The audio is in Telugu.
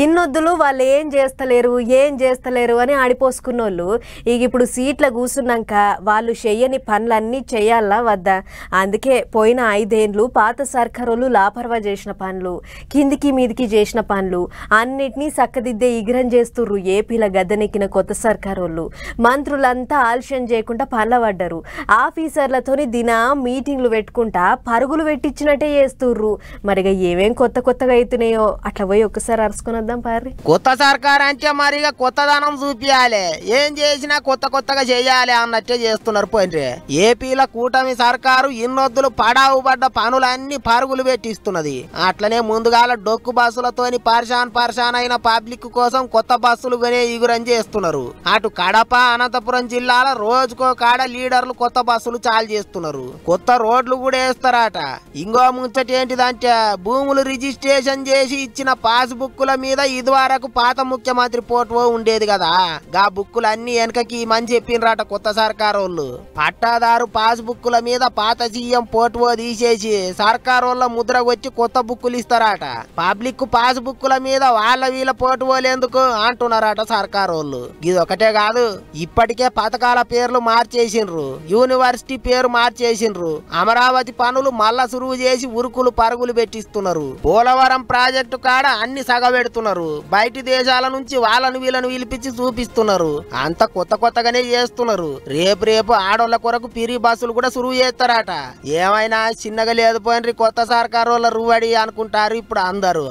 ఇన్నొద్దులు వాళ్ళు ఏం చేస్తలేరు అని ఆడిపోసుకున్నోళ్ళు ఇక ఇప్పుడు సీట్ల కూర్చున్నాక వాళ్ళు చెయ్యని పనులన్నీ చేయాలా వద్దా? అందుకే పోయిన 5 ఏళ్ళు పాత సర్కారోళ్ళు లాపర్వా చేసిన పనులు, కిందికి మీదికి చేసిన పనులు అన్నిటినీ చక్కదిద్దే ఇగ్రం చేస్తుర్రు ఏపీల గద్దెనెక్కిన కొత్త సర్కారోళ్ళు. మంత్రులంతా ఆలస్యం చేయకుండా పనుల పడ్డారు. ఆఫీసర్లతోని మీటింగ్లు పెట్టుకుంటా పరుగులు పెట్టించినట్టే చేస్తుర్రు. మరిగా ఏమేం కొత్తగా అవుతున్నాయో అట్లా పోయి ఒక్కసారి అరుచుకొని వద్దాం పారి. కొత్త సర్కార్ అంటే మరిగా కొత్తదనం చూపియాలి, ఏం చేసినా కొత్తగా చేయాలి అన్నట్టే చేస్తున్నారు. పోయినరే ఏపీల కూటమి సర్కారు ఇన్నొద్దులు పడావు పడ్డ పనులన్నీ పరుగులు పెట్టిస్తున్నది. అట్లనే ముందుగాల డొక్కు బస్సులతోని పర్షాన్ అయిన పబ్లిక్ కోసం కొత్త బస్సులు కొనే ఇగురం చేస్తున్నారు. అటు కడప అనంతపురం జిల్లాల రోజుకో కాడ లీడర్లు కొత్త బస్సులు చాలు చేస్తున్నారు. కొత్త రోడ్లు కూడా వేస్తారట. ఇంకో ముచ్చట ఏంటిదంటే భూములు రిజిస్ట్రేషన్ చేసి ఇచ్చిన పాస్ బుక్కుల మీద ఇదివరకు పాత ముఖ్యమంత్రి ఫోటో ఉండేది కదా, గా బుక్కులన్నీ వెనకకి మని చెప్పిండ్రట కొత్త సర్కారోళ్ళు. పట్టాదారు పాస్ బుక్కుల మీద పాత సీఎం ఫోటో తీసేసి సర్కారోళ్ళ ముద్ర వచ్చి కొత్త బుక్కులు ఇస్తారట. పబ్లిక్ పాస్ బుక్కుల మీద వాళ్ళ వీళ్ళ ఫోటోలు ఎందుకు అంటున్నారట సర్కారోళ్ళు. ఇది ఒకటే కాదు, ఇప్పటికే పథకాల పేర్లు మార్చేసిండ్రు, యూనివర్సిటీ పేరు మార్చేసిండ్రు, అమరావతి పనులు మళ్ళా సురువు చేసి ఉరుకులు పరుగులు పెట్టిస్తున్నారు. పోలవరం ప్రాజెక్టు కాడ అన్ని సగబెడుతున్నారు. బయటి దేశాల నుంచి వాళ్ళను వీళ్ళను పిలిపించి చూపిస్తున్నారు. అంత కొత్తగానే చేస్తున్నారు. రేపు ఆడోళ్ల కొరకు పిరి బస్సులు కూడా సురువు చేస్తారట. ఏమైనా చిన్నగా లేదు పోయినరి కొత్త సర్కారోళ్ళ రువడి అనుకుంటారు ఇప్పుడు అందరూ.